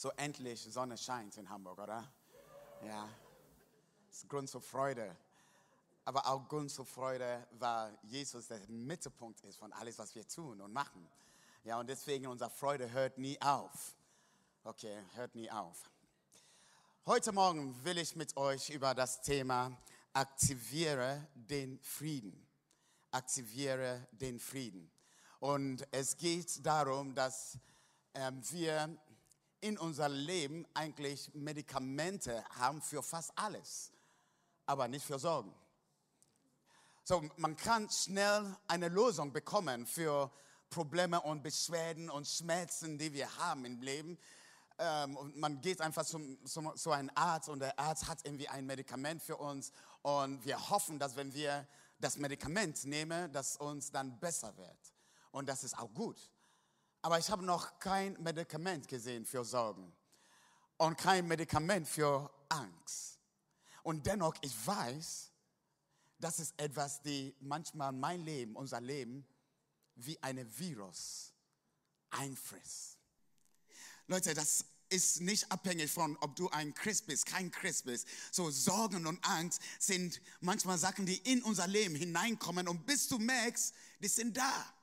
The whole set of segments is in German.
So endlich, Sonne scheint in Hamburg, oder? Ja, das ist Grund zur Freude. Aber auch Grund zur Freude, weil Jesus der Mittelpunkt ist von alles, was wir tun und machen. Ja, und deswegen unsere Freude hört nie auf. Okay, hört nie auf. Heute Morgen will ich mit euch über das Thema aktiviere den Frieden. Aktiviere den Frieden. Und es geht darum, dass wir in unser Leben eigentlich Medikamente haben für fast alles, aber nicht für Sorgen. So, man kann schnell eine Lösung bekommen für Probleme und Beschwerden und Schmerzen, die wir haben im Leben. Und man geht einfach zu einem Arzt und der Arzt hat irgendwie ein Medikament für uns und wir hoffen, dass wenn wir das Medikament nehmen, dass uns dann besser wird. Und das ist auch gut. Aber ich habe noch kein Medikament gesehen für Sorgen und kein Medikament für Angst. Und dennoch, ich weiß, das ist etwas, die manchmal mein Leben, unser Leben, wie ein Virus einfrisst. Leute, das ist nicht abhängig von, ob du ein Christ bist, kein Christ bist. So Sorgen und Angst sind manchmal Sachen, die in unser Leben hineinkommen und bis du merkst, die sind da.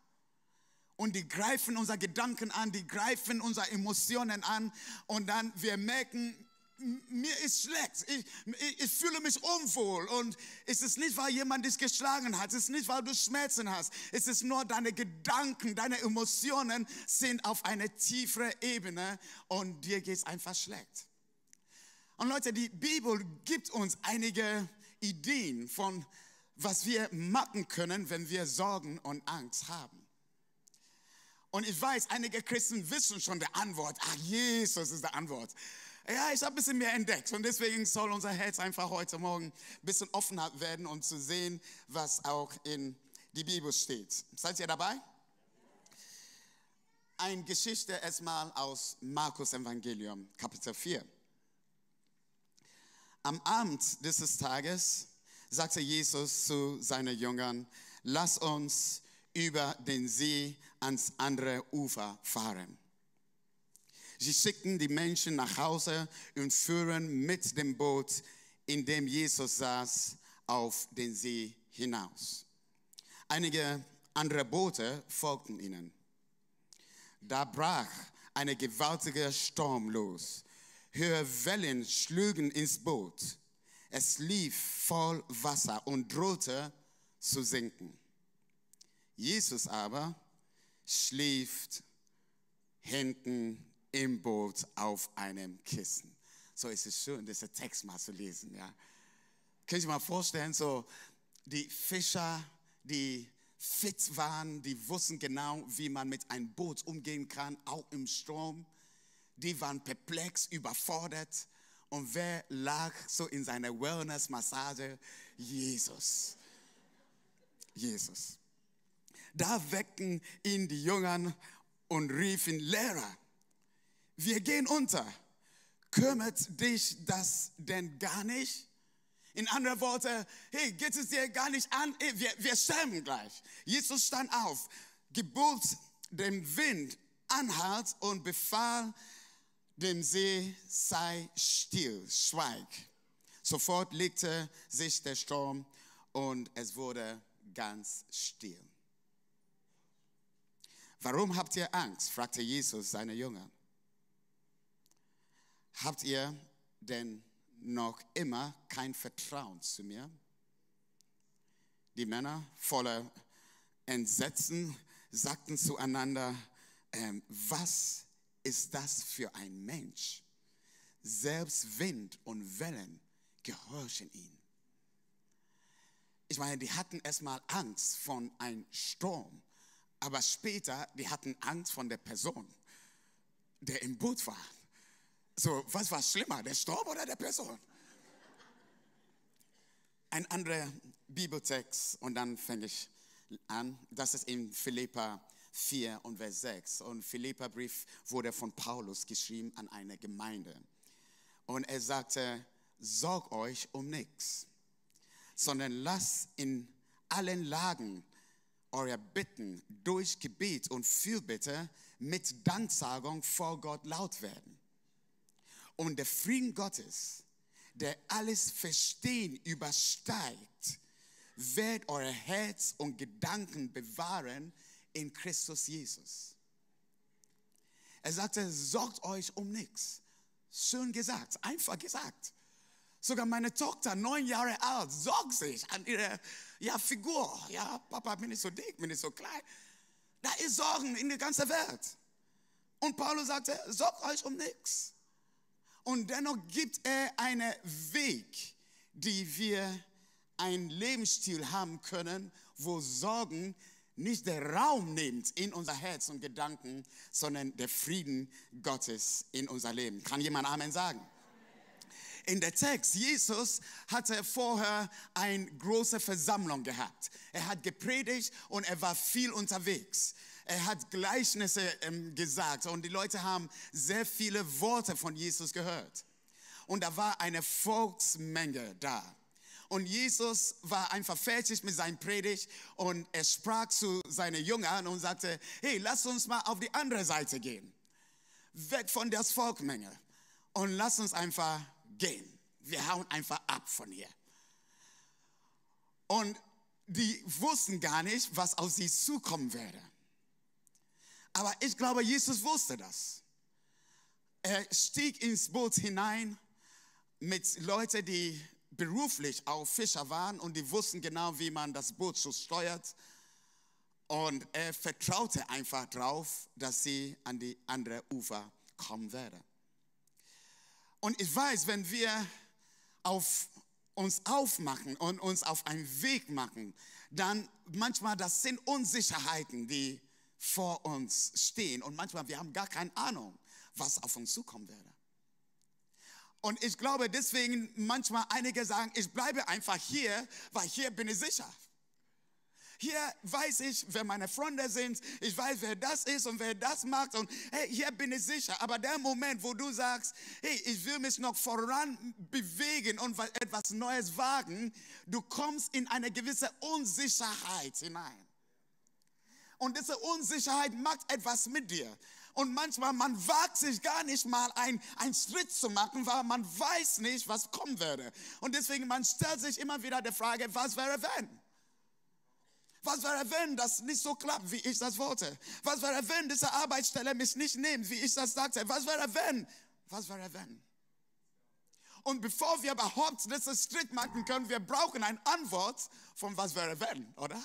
Und die greifen unsere Gedanken an, die greifen unsere Emotionen an und dann wir merken, mir ist schlecht, ich fühle mich unwohl und es ist nicht, weil jemand dich geschlagen hat, es ist nicht, weil du Schmerzen hast, es ist nur deine Gedanken, deine Emotionen sind auf einer tieferen Ebene und dir geht es einfach schlecht. Und Leute, die Bibel gibt uns einige Ideen von, was wir machen können, wenn wir Sorgen und Angst haben. Und ich weiß, einige Christen wissen schon die Antwort. Ach, Jesus ist die Antwort. Ja, ich habe ein bisschen mehr entdeckt. Und deswegen soll unser Herz einfach heute Morgen ein bisschen offener werden, um zu sehen, was auch in die Bibel steht. Seid ihr dabei? Eine Geschichte erstmal aus Markus Evangelium, Kapitel 4. Am Abend dieses Tages sagte Jesus zu seinen Jüngern, lass uns über den See ans andere Ufer fahren. Sie schickten die Menschen nach Hause und fuhren mit dem Boot, in dem Jesus saß, auf den See hinaus. Einige andere Boote folgten ihnen. Da brach ein gewaltiger Sturm los. Hohe Wellen schlugen ins Boot. Es lief voll Wasser und drohte zu sinken. Jesus aber schläft hinten im Boot auf einem Kissen. So ist es schön, diesen Text mal zu lesen. Ja. Könnt ihr mal vorstellen, so die Fischer, die fit waren, die wussten genau, wie man mit einem Boot umgehen kann, auch im Sturm. Die waren perplex, überfordert. Und wer lag so in seiner Wellness-Massage? Jesus. Jesus. Da weckten ihn die Jünger und riefen, Lehrer, wir gehen unter. Kümmert dich das denn gar nicht? In anderen Worten, hey, geht es dir gar nicht an? Hey, wir sterben gleich. Jesus stand auf, gebot dem Wind anhalt und befahl dem See, sei still, schweig. Sofort legte sich der Sturm und es wurde ganz still. Warum habt ihr Angst? Fragte Jesus seine Jünger. Habt ihr denn noch immer kein Vertrauen zu mir? Die Männer voller Entsetzen sagten zueinander, was ist das für ein Mensch? Selbst Wind und Wellen gehorchen ihm. Ich meine, die hatten erstmal Angst von einem Sturm. Aber später, die hatten Angst von der Person, der im Boot war. So, was war schlimmer, der Sturm oder der Person? Ein anderer Bibeltext und dann fange ich an. Das ist in Philipper 4 und Vers 6. Und Philipperbrief wurde von Paulus geschrieben an eine Gemeinde. Und er sagte, sorgt euch um nichts, sondern lasst in allen Lagen euer Bitten durch Gebet und Fürbitte mit Danksagung vor Gott laut werden. Und der Frieden Gottes, der alles Verstehen übersteigt, wird euer Herz und Gedanken bewahren in Christus Jesus. Er sagte, sorgt euch um nichts. Schön gesagt, einfach gesagt. Sogar meine Tochter, 9 Jahre alt, sorgt sich an ihre Figur. Ja, Papa, bin ich so dick, bin ich so klein. Da ist Sorgen in der ganzen Welt. Und Paulus sagte, sorgt euch um nichts. Und dennoch gibt er einen Weg, die wir einen Lebensstil haben können, wo Sorgen nicht den Raum nimmt in unser Herz und Gedanken, sondern der Frieden Gottes in unser Leben. Kann jemand Amen sagen? In der Text, Jesus hatte vorher eine große Versammlung gehabt. Er hat gepredigt und er war viel unterwegs. Er hat Gleichnisse gesagt und die Leute haben sehr viele Worte von Jesus gehört. Und da war eine Volksmenge da. Und Jesus war einfach fertig mit seiner Predigt und er sprach zu seinen Jüngern und sagte, hey, lass uns mal auf die andere Seite gehen. Weg von der Volksmenge und lass uns einfach gehen. Wir hauen einfach ab von hier. Und die wussten gar nicht, was auf sie zukommen werde. Aber ich glaube, Jesus wusste das. Er stieg ins Boot hinein mit Leuten, die beruflich auch Fischer waren und die wussten genau, wie man das Boot so steuert. Und er vertraute einfach drauf, dass sie an die andere Ufer kommen werden. Und ich weiß, wenn wir uns aufmachen und uns auf einen Weg machen, dann manchmal, das sind Unsicherheiten, die vor uns stehen. Und manchmal, wir haben gar keine Ahnung, was auf uns zukommen werde. Und ich glaube, deswegen manchmal einige sagen, ich bleibe einfach hier, weil hier bin ich sicher. Hier weiß ich, wer meine Freunde sind, ich weiß, wer das ist und wer das macht und hey, hier bin ich sicher. Aber der Moment, wo du sagst, hey, ich will mich noch voran bewegen und etwas Neues wagen, du kommst in eine gewisse Unsicherheit hinein. Und diese Unsicherheit macht etwas mit dir. Und manchmal, man wagt sich gar nicht mal einen Schritt zu machen, weil man weiß nicht, was kommen würde. Und deswegen, man stellt sich immer wieder die Frage, was wäre wenn? Was wäre, wenn das nicht so klappt, wie ich das wollte? Was wäre, wenn diese Arbeitsstelle mich nicht nimmt, wie ich das sagte? Was wäre, wenn? Was wäre, wenn? Und bevor wir überhaupt diesen Schritt machen können, wir brauchen eine Antwort von was wäre, wenn, oder?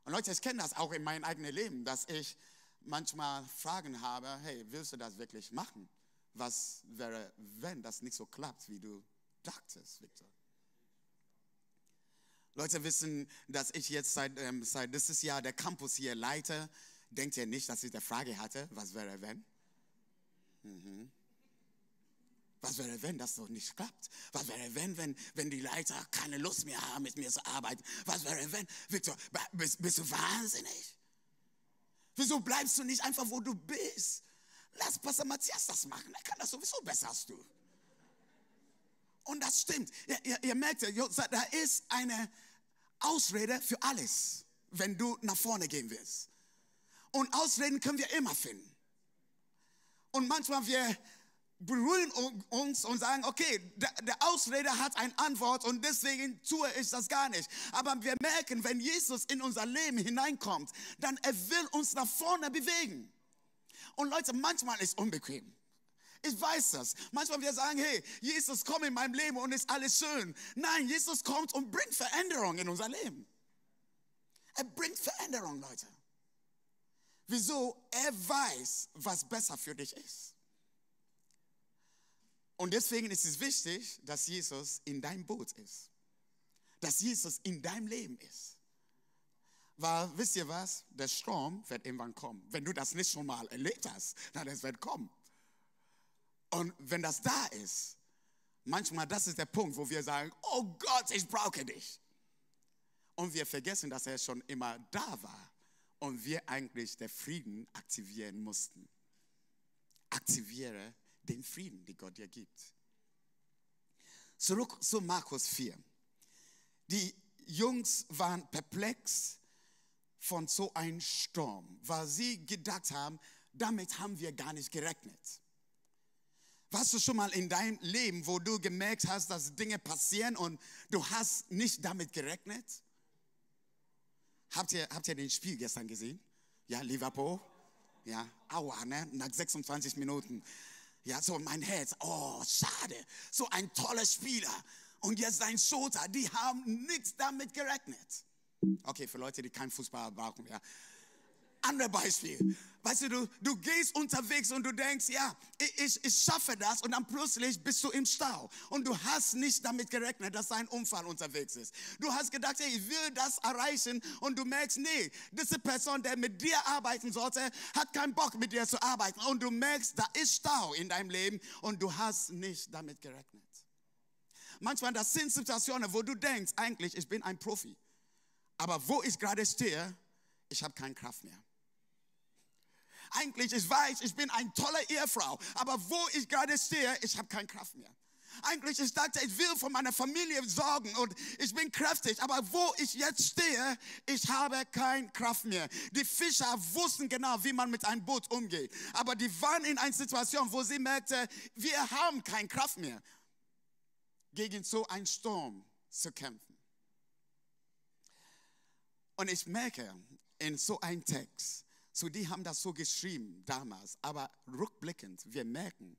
Und Leute, ich kenne das auch in meinem eigenen Leben, dass ich manchmal Fragen habe, hey, willst du das wirklich machen? Was wäre, wenn das nicht so klappt, wie du dachtest, Victor? Leute wissen, dass ich jetzt seit dieses Jahr der Campus hier leite. Denkt ihr nicht, dass ich die Frage hatte, was wäre, wenn? Was wäre, wenn das so nicht klappt? Was wäre, wenn die Leiter keine Lust mehr haben, mit mir zu arbeiten? Was wäre, wenn? Victor, bist du wahnsinnig? Wieso bleibst du nicht einfach, wo du bist? Lass Pastor Matthias das machen, er kann das sowieso besser als du. Und das stimmt. Ihr merkt, da ist eine Ausrede für alles, wenn du nach vorne gehen willst. Und Ausreden können wir immer finden. Und manchmal wir beruhigen uns und sagen, okay, der Ausrede hat eine Antwort und deswegen tue ich das gar nicht. Aber wir merken, wenn Jesus in unser Leben hineinkommt, dann er will uns nach vorne bewegen. Und Leute, manchmal ist es unbequem. Ich weiß das. Manchmal wir sagen, hey, Jesus, komm in mein Leben und ist alles schön. Nein, Jesus kommt und bringt Veränderung in unser Leben. Er bringt Veränderung, Leute. Wieso? Er weiß, was besser für dich ist. Und deswegen ist es wichtig, dass Jesus in deinem Boot ist. Dass Jesus in deinem Leben ist. Weil, wisst ihr was? Der Sturm wird irgendwann kommen. Wenn du das nicht schon mal erlebt hast, dann es wird kommen. Und wenn das da ist, manchmal das ist der Punkt, wo wir sagen, oh Gott, ich brauche dich. Und wir vergessen, dass er schon immer da war und wir eigentlich den Frieden aktivieren mussten. Aktiviere den Frieden, den Gott dir gibt. Zurück zu Markus 4. Die Jungs waren perplex von so einem Sturm, weil sie gedacht haben, damit haben wir gar nicht gerechnet. Warst du schon mal in deinem Leben, wo du gemerkt hast, dass Dinge passieren und du hast nicht damit gerechnet? Habt ihr den Spiel gestern gesehen? Ja, Liverpool? Ja, aua, ne? Nach 26 Minuten. Ja, so mein Herz, oh, schade. So ein toller Spieler. Und jetzt sein Schulter, die haben nichts damit gerechnet. Okay, für Leute, die keinen Fußball brauchen, ja. Andere Beispiel. Weißt du, du gehst unterwegs und du denkst, ja, ich schaffe das und dann plötzlich bist du im Stau. Und du hast nicht damit gerechnet, dass ein Unfall unterwegs ist. Du hast gedacht, hey, ich will das erreichen und du merkst, nee, diese Person, der mit dir arbeiten sollte, hat keinen Bock mit dir zu arbeiten. Und du merkst, da ist Stau in deinem Leben und du hast nicht damit gerechnet. Manchmal, das sind Situationen, wo du denkst, eigentlich, ich bin ein Profi. Aber wo ich gerade stehe, ich habe keine Kraft mehr. Eigentlich, ich weiß, ich bin eine tolle Ehefrau, aber wo ich gerade stehe, ich habe keine Kraft mehr. Eigentlich, ich dachte, ich will für meine Familie sorgen und ich bin kräftig, aber wo ich jetzt stehe, ich habe keine Kraft mehr. Die Fischer wussten genau, wie man mit einem Boot umgeht, aber die waren in einer Situation, wo sie merkten, wir haben keine Kraft mehr, gegen so einen Sturm zu kämpfen. Und ich merke in so einem Text, so die haben das so geschrieben damals, aber rückblickend, wir merken,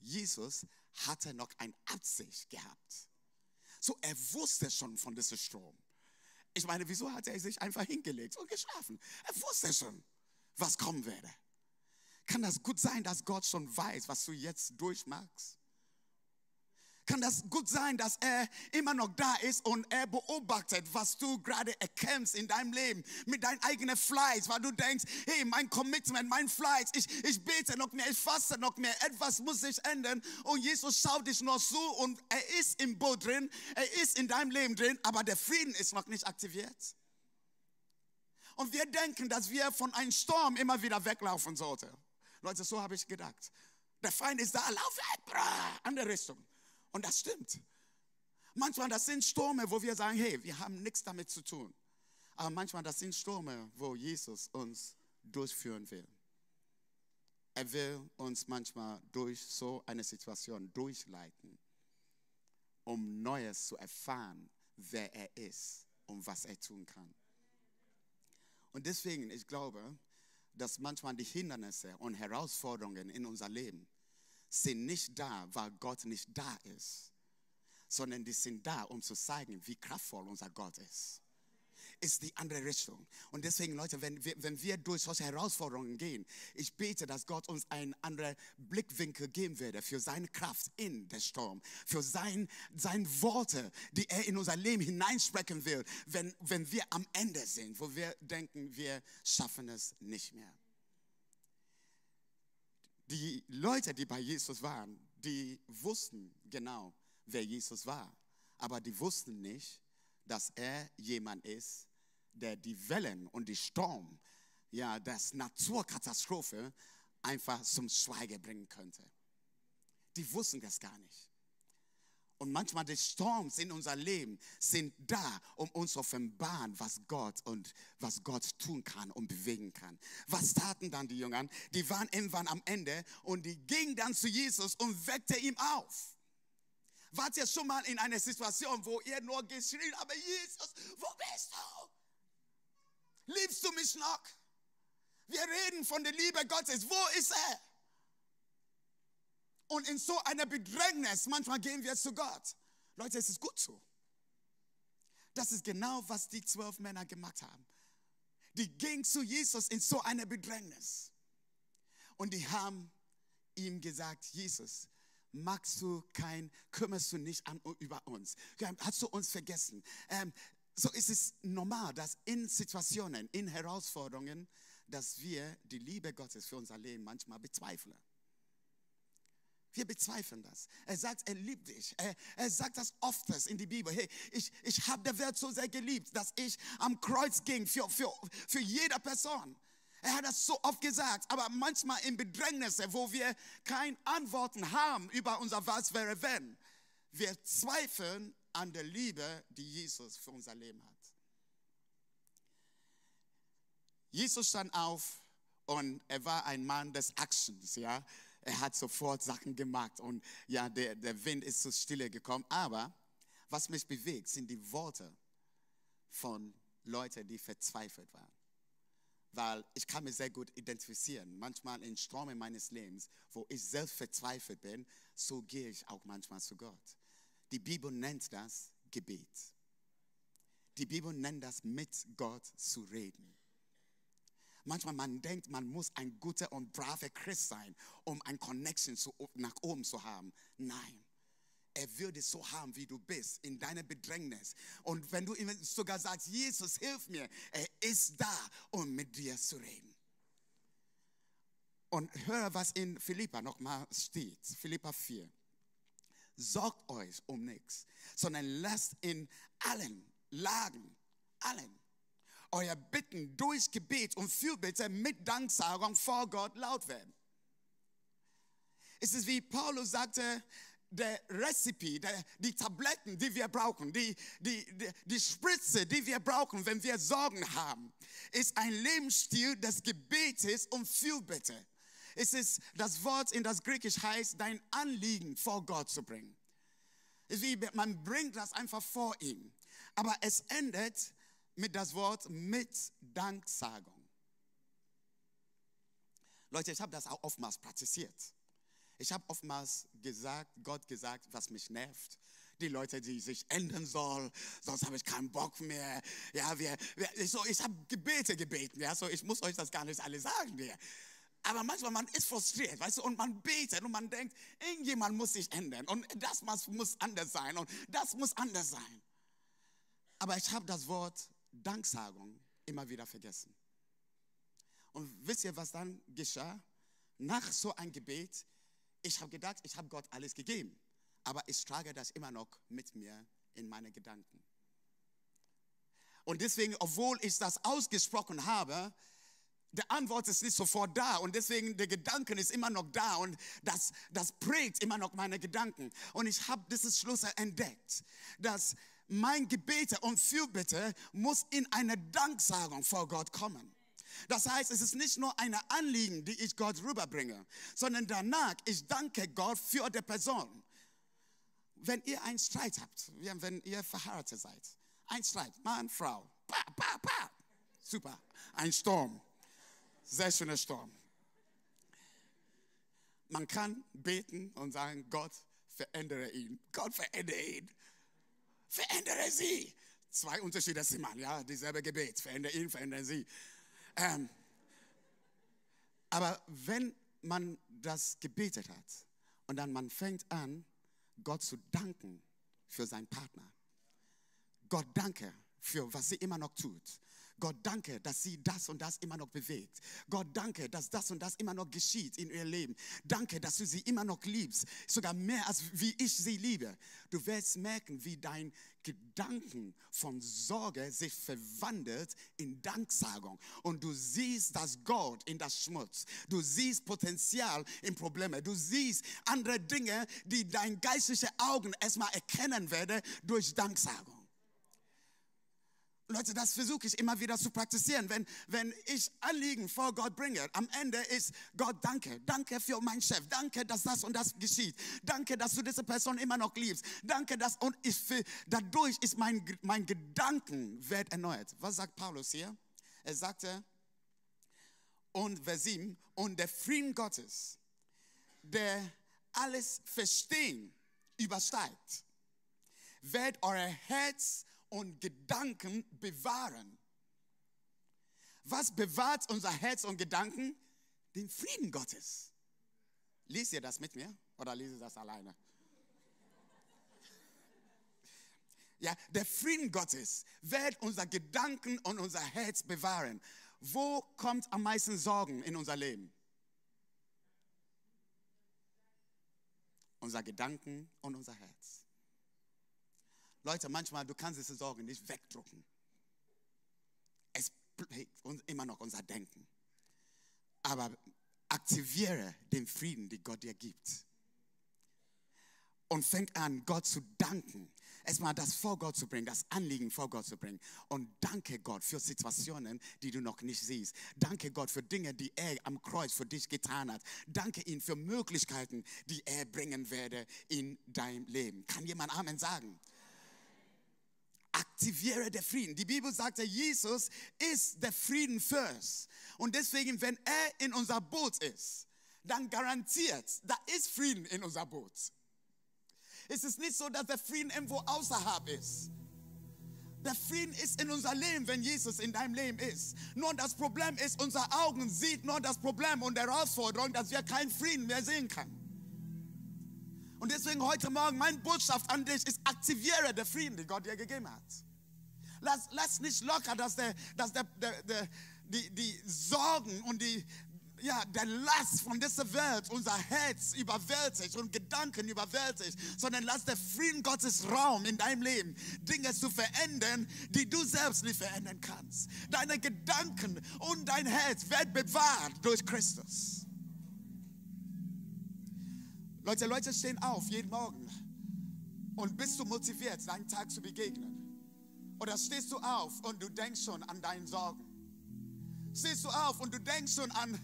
Jesus hatte noch eine Absicht gehabt. So er wusste schon von diesem Sturm. Ich meine, wieso hat er sich einfach hingelegt und geschlafen? Er wusste schon, was kommen werde. Kann das gut sein, dass Gott schon weiß, was du jetzt durchmachst? Kann das gut sein, dass er immer noch da ist und er beobachtet, was du gerade erkämpfst in deinem Leben mit deinem eigenen Fleiß, weil du denkst, hey, mein Commitment, mein Fleiß, ich bete noch mehr, ich faste noch mehr, etwas muss sich ändern und Jesus schaut dich noch zu und er ist im Boot drin, er ist in deinem Leben drin, aber der Frieden ist noch nicht aktiviert. Und wir denken, dass wir von einem Sturm immer wieder weglaufen sollten. Leute, so habe ich gedacht. Der Feind ist da, lauf weg, andere Richtung. Und das stimmt. Manchmal, das sind Stürme, wo wir sagen, hey, wir haben nichts damit zu tun. Aber manchmal, das sind Stürme, wo Jesus uns durchführen will. Er will uns manchmal durch so eine Situation durchleiten, um Neues zu erfahren, wer er ist und was er tun kann. Und deswegen, ich glaube, dass manchmal die Hindernisse und Herausforderungen in unser Leben sind nicht da, weil Gott nicht da ist, sondern die sind da, um zu zeigen, wie kraftvoll unser Gott ist. Ist die andere Richtung. Und deswegen, Leute, wenn wir durch solche Herausforderungen gehen, ich bete, dass Gott uns einen anderen Blickwinkel geben werde für seine Kraft in den Sturm, für seine Worte, die er in unser Leben hineinsprechen will, wenn wir am Ende sind, wo wir denken, wir schaffen es nicht mehr. Die Leute, die bei Jesus waren, die wussten genau, wer Jesus war. Aber die wussten nicht, dass er jemand ist, der die Wellen und die Sturm, ja, das Naturkatastrophe einfach zum Schweigen bringen könnte. Die wussten das gar nicht. Und manchmal die Sturms in unser Leben sind da, um uns zu offenbaren, was Gott tun kann und bewegen kann. Was taten dann die Jünger? Die waren irgendwann am Ende und die gingen dann zu Jesus und weckte ihn auf. Wart ihr schon mal in einer Situation, wo ihr nur geschrien habt, aber Jesus, wo bist du? Liebst du mich noch? Wir reden von der Liebe Gottes. Wo ist er? Und in so einer Bedrängnis, manchmal gehen wir zu Gott. Leute, es ist gut so. Das ist genau, was die 12 Männer gemacht haben. Die gingen zu Jesus in so einer Bedrängnis. Und die haben ihm gesagt, Jesus, kümmerst du nicht über uns? Hast du uns vergessen? So ist es normal, dass in Situationen, in Herausforderungen, dass wir die Liebe Gottes für unser Leben manchmal bezweifeln. Wir bezweifeln das. Er sagt, er liebt dich. Er sagt das oftest in die Bibel. Hey, ich habe der Welt so sehr geliebt, dass ich am Kreuz ging für jede Person. Er hat das so oft gesagt, aber manchmal in Bedrängnisse, wo wir keine Antworten haben über unser Was wäre wenn. Wir zweifeln an der Liebe, die Jesus für unser Leben hat. Jesus stand auf und er war ein Mann des Actions, ja. Er hat sofort Sachen gemacht und ja, der Wind ist zur Stille gekommen. Aber was mich bewegt, sind die Worte von Leuten, die verzweifelt waren. Weil ich kann mich sehr gut identifizieren. Manchmal in Stürmen meines Lebens, wo ich selbst verzweifelt bin, so gehe ich auch manchmal zu Gott. Die Bibel nennt das Gebet. Die Bibel nennt das, mit Gott zu reden. Manchmal man denkt, man muss ein guter und braver Christ sein, um ein Connection nach oben zu haben. Nein. Er will dich so haben, wie du bist, in deiner Bedrängnis. Und wenn du ihm sogar sagst, Jesus, hilf mir, er ist da, um mit dir zu reden. Und hör, was in Philippa nochmal steht. Philippa 4. Sorgt euch um nichts, sondern lasst in allen Lagen, euer Bitten durch Gebet und Fürbitte mit Danksagung vor Gott laut werden. Es ist wie Paulus sagte, der Rezept, die Tabletten, die wir brauchen, die Spritze, die wir brauchen, wenn wir Sorgen haben, ist ein Lebensstil des Gebetes und Fürbitte. Es ist das Wort, in das Griechisch heißt, dein Anliegen vor Gott zu bringen. Es ist wie, man bringt das einfach vor ihm. Aber es endet mit das Wort mit Danksagung. Leute, ich habe das auch oftmals praktiziert. Ich habe oftmals Gott gesagt, was mich nervt. Die Leute, die sich ändern sollen, sonst habe ich keinen Bock mehr. Ja, ich habe gebeten. Ja, so, ich muss euch das gar nicht alles sagen. Ja. Aber manchmal, man ist frustriert, weißt du, und man betet und man denkt, irgendjemand muss sich ändern und das muss anders sein und das muss anders sein. Aber ich habe das Wort Danksagung immer wieder vergessen. Und wisst ihr, was dann geschah? Nach so einem Gebet, ich habe gedacht, ich habe Gott alles gegeben. Aber ich trage das immer noch mit mir in meine Gedanken. Und deswegen, obwohl ich das ausgesprochen habe, die Antwort ist nicht sofort da. Und deswegen, der Gedanke ist immer noch da. Und das prägt immer noch meine Gedanken. Und ich habe dieses Schluss entdeckt, dass mein Gebete und Fürbitte muss in eine Danksagung vor Gott kommen. Das heißt, es ist nicht nur ein Anliegen, die ich Gott rüberbringe, sondern danach, ich danke Gott für die Person. Wenn ihr einen Streit habt, wenn ihr verheiratet seid, ein Streit, Mann, Frau, super, ein Sturm, sehr schöner Sturm. Man kann beten und sagen, Gott, verändere ihn. Gott, verändere ihn. Verändere sie. Zwei Unterschiede sind man, ja, dieselbe Gebet. Verändere ihn, verändere sie. Aber wenn man das gebetet hat und dann man fängt an, Gott zu danken für seinen Partner. Gott danke für was sie immer noch tut. Gott danke, dass sie das und das immer noch bewegt. Gott danke, dass das und das immer noch geschieht in ihr Leben. Danke, dass du sie immer noch liebst, sogar mehr als wie ich sie liebe. Du wirst merken, wie dein Gedanken von Sorge sich verwandelt in Danksagung. Und du siehst das Gold in das Schmutz. Du siehst Potenzial in Probleme. Du siehst andere Dinge, die dein geistliche Augen erstmal erkennen werden durch Danksagung. Leute, das versuche ich immer wieder zu praktizieren. Wenn ich Anliegen vor Gott bringe, am Ende ist Gott, danke. Danke für meinen Chef. Danke, dass das und das geschieht. Danke, dass du diese Person immer noch liebst. Danke, dadurch ist mein Gedankenwert erneuert. Was sagt Paulus hier? Er sagte, und Vers 7, und der Frieden Gottes, der alles Verstehen übersteigt, wird euer Herz und Gedanken bewahren. Was bewahrt unser Herz und Gedanken? Den Frieden Gottes. Liest ihr das mit mir oder liest ihr das alleine? Ja, der Frieden Gottes wird unser Gedanken und unser Herz bewahren. Wo kommt am meisten Sorgen in unser Leben? Unser Gedanken und unser Herz. Leute, manchmal, du kannst diese Sorgen nicht wegdrücken. Es prägt uns immer noch unser Denken. Aber aktiviere den Frieden, den Gott dir gibt. Und fängt an, Gott zu danken. erstmal das vor Gott zu bringen, das Anliegen vor Gott zu bringen. Und danke Gott für Situationen, die du noch nicht siehst. Danke Gott für Dinge, die er am Kreuz für dich getan hat. Danke ihm für Möglichkeiten, die er bringen werde in dein Leben. Kann jemand Amen sagen? Aktiviere den Frieden. Die Bibel sagt ja, Jesus ist der Friedenfürst. Und deswegen, wenn er in unser Boot ist, dann garantiert, da ist Frieden in unser Boot. Es ist nicht so, dass der Frieden irgendwo außerhalb ist. Der Frieden ist in unser Leben, wenn Jesus in deinem Leben ist. Nur das Problem ist, unsere Augen sehen nur das Problem und die Herausforderung, dass wir keinen Frieden mehr sehen können. Und deswegen heute Morgen, meine Botschaft an dich ist, aktiviere den Frieden, den Gott dir gegeben hat. Lass nicht locker, dass die Sorgen und der Last von dieser Welt unser Herz überwältigt und Gedanken überwältigt, sondern lass der Frieden Gottes Raum in deinem Leben, Dinge zu verändern, die du selbst nicht verändern kannst. Deine Gedanken und dein Herz werden bewahrt durch Christus. Leute stehen auf jeden Morgen und bist du motiviert, deinen Tag zu begegnen? Oder stehst du auf und du denkst schon an deine Sorgen? Stehst du auf und du denkst schon an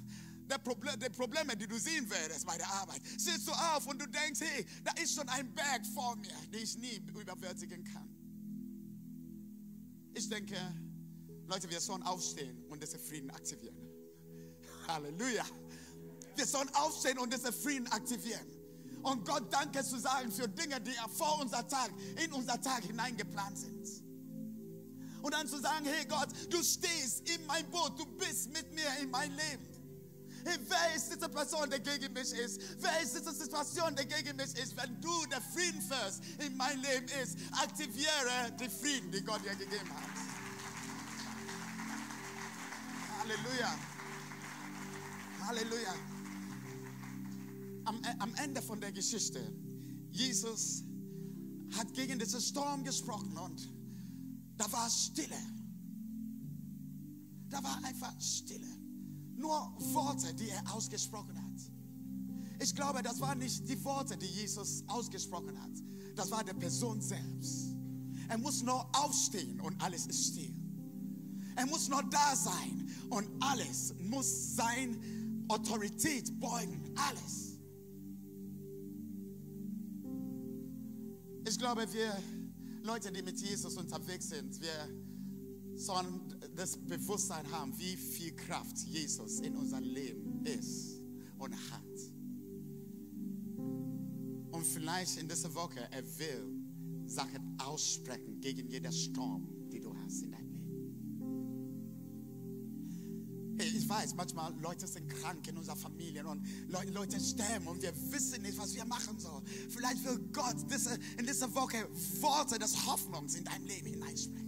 die Probleme, die du sehen werdest bei der Arbeit? Stehst du auf und du denkst, hey, da ist schon ein Berg vor mir, den ich nie überwältigen kann? Ich denke, Leute, wir sollen aufstehen und diesen Frieden aktivieren. Halleluja. Wir sollen aufstehen und diesen Frieden aktivieren. Und Gott Danke zu sagen für Dinge, die vor unser Tag, in unser Tag hineingeplant sind. Und dann zu sagen, hey Gott, du stehst in mein Boot, du bist mit mir in mein Leben. Hey, wer ist diese Person, die gegen mich ist? Wer ist diese Situation, die gegen mich ist? Wenn du der Friedenfürst in mein Leben ist, aktiviere den Frieden, den Gott dir gegeben hat. Halleluja. Halleluja. Am Ende von der Geschichte, Jesus hat gegen diesen Sturm gesprochen und da war Stille. Da war einfach Stille. Nur Worte, die er ausgesprochen hat. Ich glaube, das waren nicht die Worte, die Jesus ausgesprochen hat. Das war der Person selbst. Er muss nur aufstehen und alles ist still. Er muss nur da sein und alles muss seine Autorität beugen. Alles. Ich glaube, wir Leute, die mit Jesus unterwegs sind, wir sollen das Bewusstsein haben, wie viel Kraft Jesus in unserem Leben ist und hat. Und vielleicht in dieser Woche, er will Sachen aussprechen gegen jeden Sturm, den du hast in deinem Leben. Hey, ich weiß, manchmal Leute sind krank in unserer Familie und Leute sterben und wir wissen nicht, was wir machen sollen. Vielleicht will Gott in dieser Woche Worte des Hoffnungs in dein Leben hineinsprechen.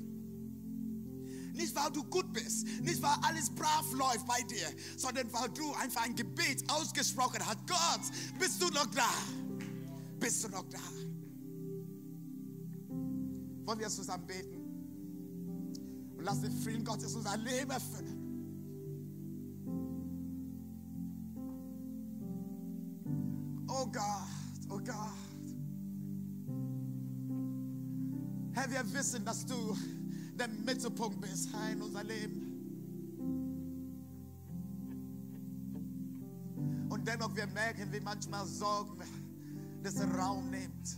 Nicht, weil du gut bist, nicht, weil alles brav läuft bei dir, sondern weil du einfach ein Gebet ausgesprochen hast. Gott, bist du noch da? Bist du noch da? Wollen wir zusammen beten? Und lass den Frieden Gottes unser Leben erfüllen. Oh Gott, oh Gott. Herr, wir wissen, dass du der Mittelpunkt bist in unser Leben. Und dennoch, wir merken, wie manchmal Sorgen diesen Raum nimmt.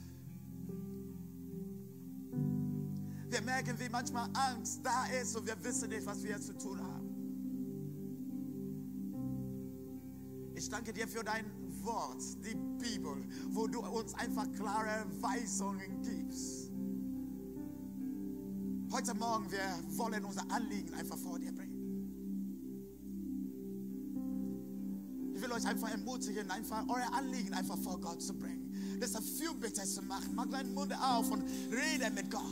Wir merken, wie manchmal Angst da ist und wir wissen nicht, was wir zu tun haben. Ich danke dir für dein Wort, die Bibel, wo du uns einfach klare Weisungen gibst. Heute Morgen, wir wollen unser Anliegen einfach vor dir bringen. Ich will euch einfach ermutigen, einfach eure Anliegen einfach vor Gott zu bringen. Das Fürbitte zu machen. Mach deinen Mund auf und rede mit Gott.